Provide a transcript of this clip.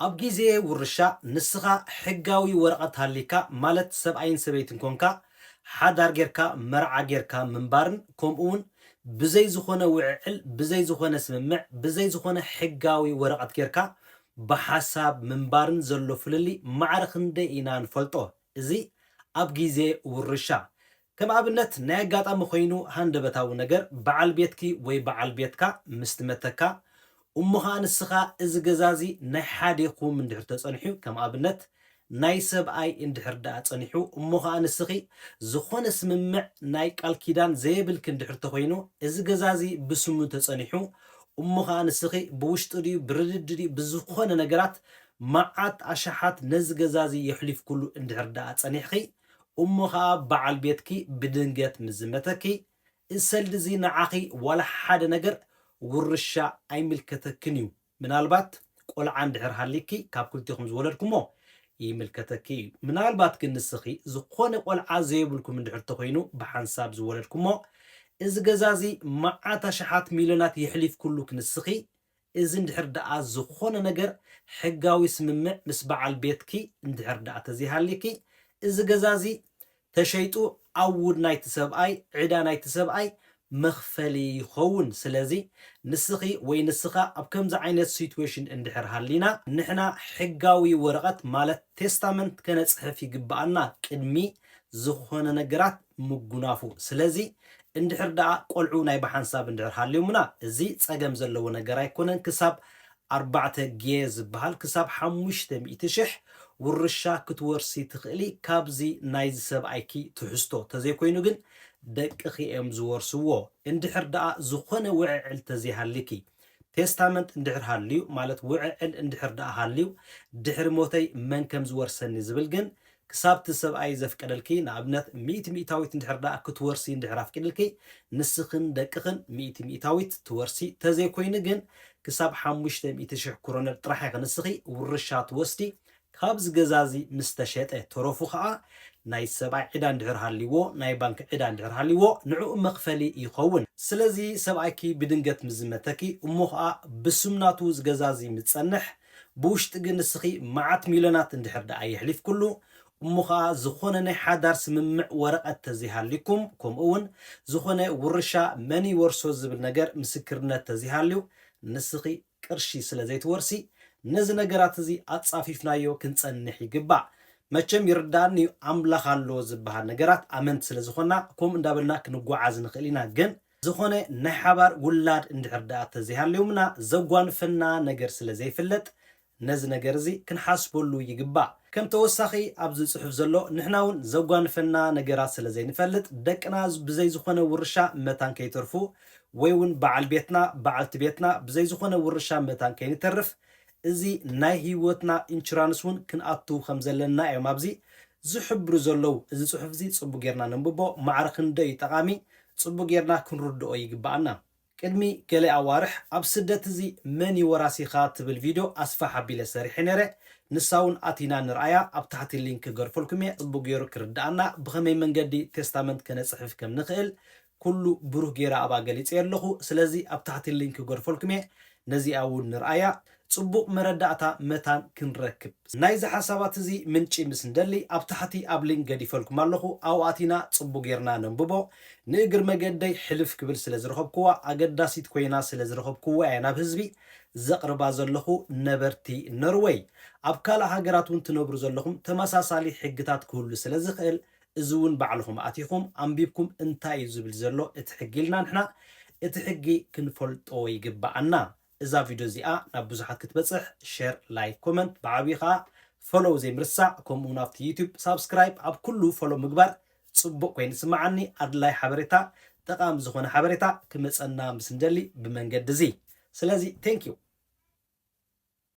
ኣብ ግዜ ውርሻ ንስኻ ሕጋዊ ወረቐት ሃሊካ ማለት ሰብኣይን ሰበይትን ኮንካ ሓዳር ጌርካ መርዓ ጌርካ ምንባርን ከምኡውን ብዘይ ዝኾነ ውዕዕል ብዘይ ዝኾነ ስምምዕ ብዘይ ዝኾነ ሕጋዊ ወረቐት ጌርካ ብሓሳብ ምንባርን ዘሎ ፍልሊ ማዕረ ክንደይ ኢና ንፈልጦ። እዚ ኣብ ግዜ ውርሻ ከም ኣብነት ናይ ኣጋጣሚ ኮይኑ ሃንደበታዊ ነገር በዓል ቤትኪ ወይ በዓል ቤትካ ምስ ትመተካ እሞኻ ንስኻ እዚ ገዛዚ ናይ ሓዴኹም እንድሕር ተጸኒሑ ከም ኣብነት ናይ ሰብኣይ እንድሕር ዳኣ ጸኒሑ እሞኻ ንስኺ ዝኾነ ስምምዕ ናይ ቃል ኪዳን ዘየብልክ እንድሕር ተኮይኑ እዚ ገዛዚ ብስሙ ተጸኒሑ እሞኻ ንስኺ ብውሽጢ ድዩ ብርድድ ድዩ ብዝኾነ ነገራት መዓት ኣሽሓት ነዚ ገዛዚ የሕሊፍ ኩሉ እንድሕር ዳኣ ጸኒሕኺ እሞኻ በዓል ቤትኪ ብድንገት ምዝመተኪ እሰልዲ እዚ ንዓኺ ዋላ ሓደ ነገር ውርሻ ኣይምልከተክን እዩ። ምናልባት ቆልዓ እንድሕር ሃሊኪ ካብ ክልቲኹም ዝወለድኩሞ ይምልከተኪ እዩ። ምናልባት ግን ንስኺ ዝኾነ ቆልዓ ዘይብልኩም እንድሕር ተኮይኑ ብሓንሳብ ዝወለድኩሞ እዚ ገዛዚ መዓት ኣሽሓት ሚልዮናት የሕሊፍ ኩሉ ክንስኺ እዚ እንድሕር ደኣ ዝኾነ ነገር ሕጋዊ ስምምዕ ምስ በዓል ቤትኪ እንድሕር ደኣ ተዘይሃሊኪ እዚ ገዛዚ ተሸይጡ ዓውድ ናይቲ ሰብኣይ ዕዳ ናይቲ ሰብኣይ መኽፈሊ ይኸውን። ስለዚ ንስኺ ወይ ንስኻ ኣብ ከምዚ ዓይነት ሲትዌሽን እንድሕር ሃሊና ንሕና ሕጋዊ ወረቐት ማለት ቴስታመንት ከነፅሕፍ ይግባአና ቅድሚ ዝኾነ ነገራት ምጉናፉ። ስለዚ እንድሕር ደኣ ቆልዑ ናይ ብሓንሳብ እንድሕር ሃልዮምና እዚ ፀገም ዘለዎ ነገር ኣይኮነን። ክሳብ 4 ጌ ዝበሃል ክሳብ 500,000 ውርሻ ክትወርሲ ትኽእሊ ካብዚ ናይዚ ሰብኣይኪ ትሕዝቶ ተዘይኮይኑ ግን ደቅኺ እዮም ዝወርስዎ። እንድሕር ደኣ ዝኾነ ውዕዕል ተዘይሃሊኪ ቴስታመንት እንድሕር ሃልዩ ማለት ውዕዕል እንድሕር ደኣ ሃልዩ ድሕሪ ሞተይ መን ከም ዝወርሰኒ ዝብል ግን ክሳብቲ ሰብኣይ ዘፍቀደልኪ ንኣብነት 100,000 እንድሕር ደኣ ክትወርሲ እንድሕር ኣፍቂድልኪ ንስኽን ደቅኽን 100,000 ትወርሲ ተዘይኮይኑ ግን ክሳብ 500,000 ክሮነር ጥራሕ ንስኺ ውርሻ ትወስዲ። ካብዚ ገዛዚ ምስ ተሸጠ ተረፉ ከዓ ናይ ሰብኣይ ዕዳ እንድሕር ሃልይዎ ናይ ባንኪ ዕዳ እንድሕር ሃልይዎ ንዕኡ መኽፈሊ ይኸውን። ስለዚ ሰብኣይኪ ብድንገት ምዝመተኪ እሞ ከዓ ብስምናቱ ዝገዛዚ ምጸንሕ ብውሽጢ ግን ንስኺ መዓት ሚልዮናት እንድሕር ደኣ የሕሊፍ ኩሉ እሞ ከዓ ዝኾነ ናይ ሓዳር ስምምዕ ወረቐት ተዘይሃሊኩም ከምኡውን ዝኾነ ውርሻ መን ይወርሶ ዝብል ነገር ምስክርነት ተዘይሃልዩ ንስኺ ቅርሺ ስለ ዘይትወርሲ ነዚ ነገራት እዚ ኣጻፊፍናዮ ክንጸንሕ ይግባእ። መቸም ይርዳእኒ ኣምላኽ ኣሎ ዝበሃል ነገራት ኣመንቲ ስለ ዝኾና ከምኡ እንዳበልና ክንጓዓዝ ንኽእል ኢና። ግን ዝኾነ ናይ ሓባር ውላድ እንድሕር ደኣ ተዘይሃልዮምና ዘጓንፈና ነገር ስለ ዘይፍለጥ ነዚ ነገር እዚ ክንሓስበሉ ይግባእ። ከም ተወሳኺ ኣብዚ ጽሑፍ ዘሎ ንሕና እውን ዘጓንፈና ነገራት ስለ ዘይንፈልጥ ደቅና ብዘይ ዝኾነ ውርሻ መታን ከይተርፉ ወይ እውን በዓል ቤትና በዓልቲ ቤትና ብዘይ ዝኾነ ውርሻ መታን ከይንተርፍ እዚ ናይ ህይወትና ኢንሹራንስ እውን ክንኣቱ ከም ዘለና እዮም ኣብዚ ዝሕብሩ ዘለው። እዚ ጽሑፍ እዚ ጽቡቅ ጌርና ነንብቦ ማዕረ ክንደይ ጠቃሚ ጽቡቅ ጌርና ክንርድኦ ይግባአና። ቅድሚ ገለ ኣዋርሕ ኣብ ስደት እዚ መን ይወራሲኻ ትብል ቪድዮ ኣስፋ ሓቢለ ሰሪሐ ነይረ። ንሳውን ኣቲና ንርኣያ ኣብ ታሕቲ ሊንክ ገርፈልኩም እየ። ጽቡቅ ገይሩ ክርዳእና ብኸመይ መንገዲ ቴስታመንት ከነፅሕፍ ከም ንኽእል ኩሉ ብሩህ ጌራ ኣባ ገሊፀ ኣለኹ። ስለዚ ኣብ ታሕቲ ሊንክ ገርፈልኩም እየ ነዚኣ እውን ንርኣያ ጽቡቅ መረዳእታ መታን ክንረክብ። ናይዚ ሓሳባት እዚ ምንጪ ምስ እንደሊ ኣብ ታሕቲ ኣብ ሊንክ ገዲፈልኩም ኣለኹ። ኣብኡ ኣቲና ጽቡቅ ጌርና ነንብቦ። ንእግር መገደይ ሕልፍ ክብል ስለ ዝረኸብክዋ ኣገዳሲት ኮይና ስለ ዝረኸብክዋ እያ ናብ ህዝቢ ዘቕርባ ዘለኹ ነበርቲ ኖርዌይ። ኣብ ካልእ ሃገራት እውን ትነብሩ ዘለኹም ተመሳሳሊ ሕግታት ክህሉ ስለ ዝኽእል እዚ እውን ባዕልኹም ኣቲኹም ኣንቢብኩም እንታይ እዩ ዝብል ዘሎ እቲ ሕጊ ኢልና ንሕና እቲ ሕጊ ክንፈልጦ ይግባአና። እዛ ቪድዮ እዚኣ ናብ ብዙሓት ክትበፅሕ ሼር ላይክ ኮመንት ብዓብዪ ከዓ ፎሎው ዘይምርሳዕ ከምኡ ናብቲ ዩቲዩብ ሳብስክራይብ ኣብ ኩሉ ፎሎው ምግባር ጽቡቅ ኮይኑ ስማዓኒ ኣድላይ ሓበሬታ ጠቃሚ ዝኾነ ሓበሬታ ክመፀና ምስ እንደሊ ብመንገዲ እዚ። ስለዚ ቴንክ ዩ